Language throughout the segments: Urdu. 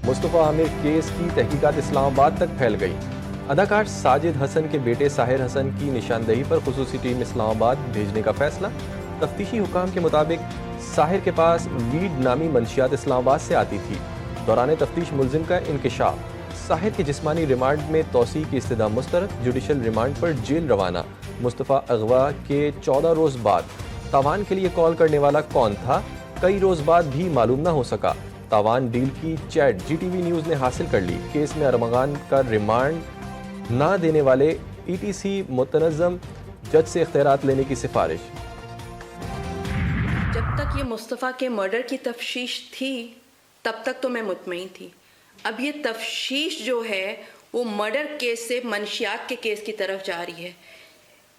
مصطفیٰ عامر کیس کی تحقیقات اسلام آباد تک پھیل گئی۔ اداکار ساجد حسن کے بیٹے ساحر حسن کی نشاندہی پر خصوصی ٹیم اسلام آباد بھیجنے کا فیصلہ۔ تفتیشی حکام کے مطابق ساحر کے پاس ویڈ نامی منشیات اسلام آباد سے آتی تھی۔ دوران تفتیش ملزم کا انکشاف۔ ساحر کے جسمانی ریمانڈ میں توسیع کی استدعا مسترد، جوڈیشل ریمانڈ پر جیل روانہ۔ مصطفیٰ اغوا کے 14 روز بعد تاوان کے لیے کال کرنے والا کون تھا؟ کئی روز بعد بھی معلوم نہ ہو سکا۔ تاوان ڈیل کی chat G T V news نے حاصل کر لی۔ کیس میں ارمغان کا ریمانڈ نہ دینے والے ای ٹی سی متنظم جج سے اختیارات لینے کی سفارش۔ جب تک یہ مصطفیٰ کے مرڈر کی تفتیش تھی تب تک تو میں مطمئن تھی۔ اب یہ تفتیش جو ہے وہ مرڈر کیس سے منشیات کے کیس کی طرف جا رہی ہے۔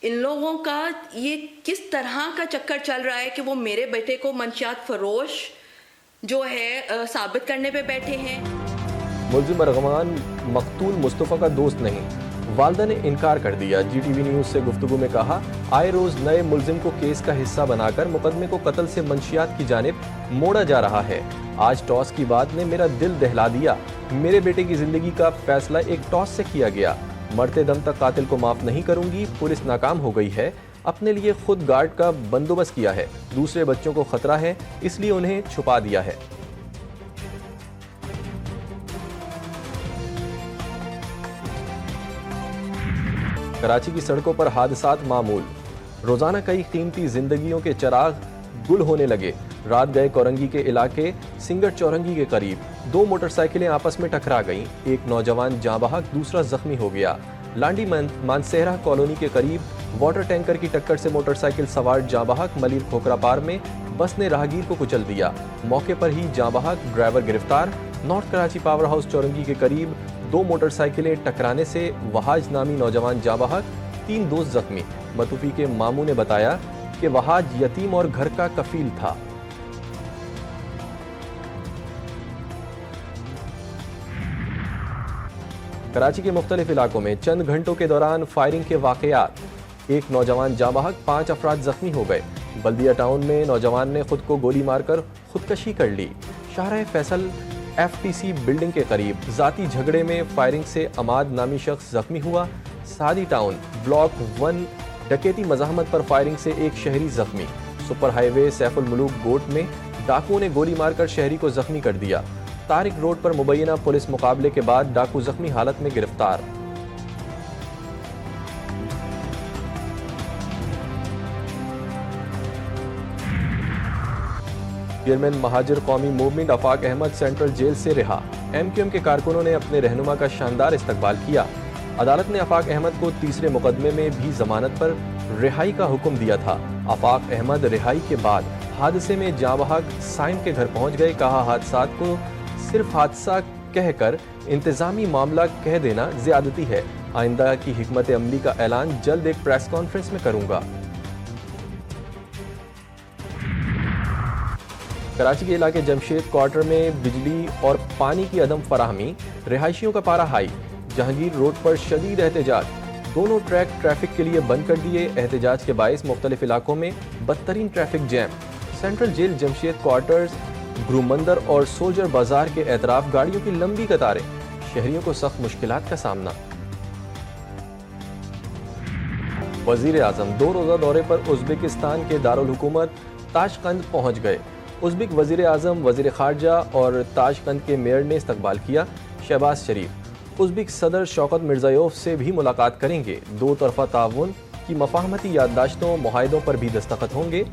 ان لوگوں کا یہ کس طرح کا چکر چل رہا ہے کہ وہ میرے بیٹے کو منشیات فروش جو ہے ثابت کرنے پہ بیٹھے ہیں۔ ملزم ارغوان مقتول مصطفیٰ کا دوست نہیں، والدہ نے انکار کر دیا۔ جی ٹی وی نیوز سے گفتگو میں کہا، آئے روز نئے ملزم کو کیس کا حصہ بنا کر مقدمے کو قتل سے منشیات کی جانب موڑا جا رہا ہے۔ آج ٹاس کی بات نے میرا دل دہلا دیا۔ میرے بیٹے کی زندگی کا فیصلہ ایک ٹاس سے کیا گیا۔ مرتے دم تک قاتل کو معاف نہیں کروں گی۔ پولیس ناکام ہو گئی ہے، اپنے لیے خود گارڈ کا بندوبست کیا ہے، دوسرے بچوں کو خطرہ ہے اس لیے انہیں چھپا دیا ہے۔ کراچی کی سڑکوں پر حادثات معمول، روزانہ کئی قیمتی زندگیوں کے چراغ گل ہونے لگے۔ رات گئے کورنگی کے علاقے سنگر چورنگی کے قریب 2 موٹر سائیکلیں آپس میں ٹکرا گئیں، ایک نوجوان جاں بحق، دوسرا زخمی ہو گیا۔ لانڈی مانسہرہ کالونی کے قریب واٹر ٹینکر کی ٹکر سے موٹر سائیکل سوار جاں بحق ملیر کھوکھرا پار میں بس نے راہگیر کو کچل دیا، موقع پر ہی جاں بحق، ڈرائیور گرفتار۔ نارتھ کراچی پاور ہاؤس چورنگی کے قریب 2 موٹر سائیکلیں ٹکرانے سے وہاج نامی نوجوان جاں بحق، 3 دوست زخمی۔ متوفی کے ماموں نے بتایا کہ وہاج یتیم اور گھر کا کفیل تھا۔ کراچی کے مختلف علاقوں میں چند گھنٹوں کے دوران فائرنگ کے واقعات، ایک نوجوان جاں بحق، 5 افراد زخمی ہو گئے۔ بلدیہ ٹاؤن میں نوجوان نے خود کو گولی مار کر خودکشی کر لی۔ Shahrah Faisal F T C building کے قریب ذاتی جھگڑے میں فائرنگ سے عماد نامی شخص زخمی ہوا۔ سعدی ٹاؤن بلاک 1 ڈکیتی مزاحمت پر فائرنگ سے ایک شہری زخمی۔ سپر ہائی وے سیف الملوک گوٹ میں ڈاکوؤں نے گولی مار کر شہری کو زخمی کر دیا۔ طارق روڈ پر مبینہ پولیس مقابلے کے بعد ڈاکو زخمی حالت میں گرفتار۔ چیئرمین مہاجر قومی موومنٹ آفاق احمد سینٹرل جیل سے رہا۔ ایم کیو ایم کے کارکنوں نے اپنے رہنما کا شاندار استقبال کیا۔ عدالت نے آفاق احمد کو تیسرے مقدمے میں بھی ضمانت پر رہائی کا حکم دیا تھا۔ آفاق احمد رہائی کے بعد حادثے میں جاں بحق سائم کے گھر پہنچ گئے۔ کہا، حادثات کو صرف حادثہ کہہ کر انتظامی معاملہ کہہ دینا زیادتی ہے۔ آئندہ کی حکمت عملی کا اعلان جلد ایک پریس کانفرنس میں کروں گا۔ کراچی کے علاقے جمشید کوارٹر میں بجلی اور پانی کی عدم فراہمی، رہائشیوں کا پارا ہائی۔ جہانگیر روڈ پر شدید احتجاج، دونوں ٹریک ٹریفک کے لیے بند کر دیے۔ احتجاج کے باعث مختلف علاقوں میں بدترین traffic jam. Central jail Jamshed quarters, Gurumandir اور سولجر بازار کے اطراف گاڑیوں کی لمبی قطاریں، شہریوں کو سخت مشکلات کا سامنا۔ وزیر اعظم 2 روزہ دورے پر ازبکستان کے دارالحکومت تاشقند پہنچ گئے۔ ازبک وزیر اعظم، وزیر خارجہ اور تاشقند کے میئر نے استقبال کیا۔ شہباز شریف ازبک صدر شوکت مرزیوف سے بھی ملاقات کریں گے۔ 2 طرفہ تعاون کی مفاہمتی یادداشتوں، معاہدوں پر بھی دستخط ہوں گے۔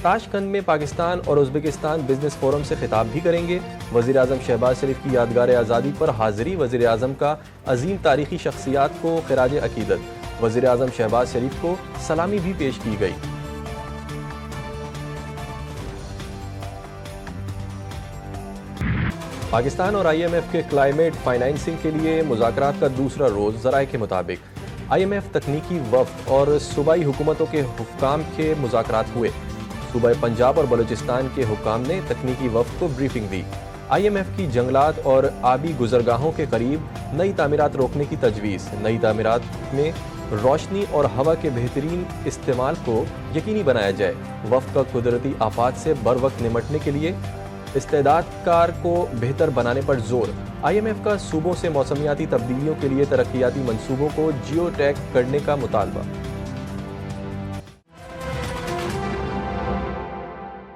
تاشقند میں پاکستان اور ازبکستان بزنس فورم سے خطاب بھی کریں گے۔ وزیر اعظم شہباز شریف کی یادگار آزادی پر حاضری، وزیر اعظم کا عظیم تاریخی شخصیات کو خراج عقیدت۔ وزیر اعظم شہباز شریف کو سلامی بھی پیش کی گئی۔ پاکستان اور آئی ایم ایف کے کلائمیٹ فائنانسنگ کے لیے مذاکرات کا دوسرا روز۔ ذرائع کے مطابق آئی ایم ایف تکنیکی وفد اور صوبائی حکومتوں کے حکام کے مذاکرات ہوئے۔ صوبہ پنجاب اور بلوچستان کے حکام نے تکنیکی وفد کو بریفنگ دی۔ آئی ایم ایف کی جنگلات اور آبی گزرگاہوں کے قریب نئی تعمیرات روکنے کی تجویز۔ نئی تعمیرات میں روشنی اور ہوا کے بہترین استعمال کو یقینی بنایا جائے۔ وفد کا قدرتی آفات سے بروقت نمٹنے کے لیے استعداد کار کو بہتر بنانے پر زور۔ IMF کا صوبوں سے موسمیاتی تبدیلیوں کے لیے ترقیاتی منصوبوں کو جیو ٹیگ کرنے کا مطالبہ۔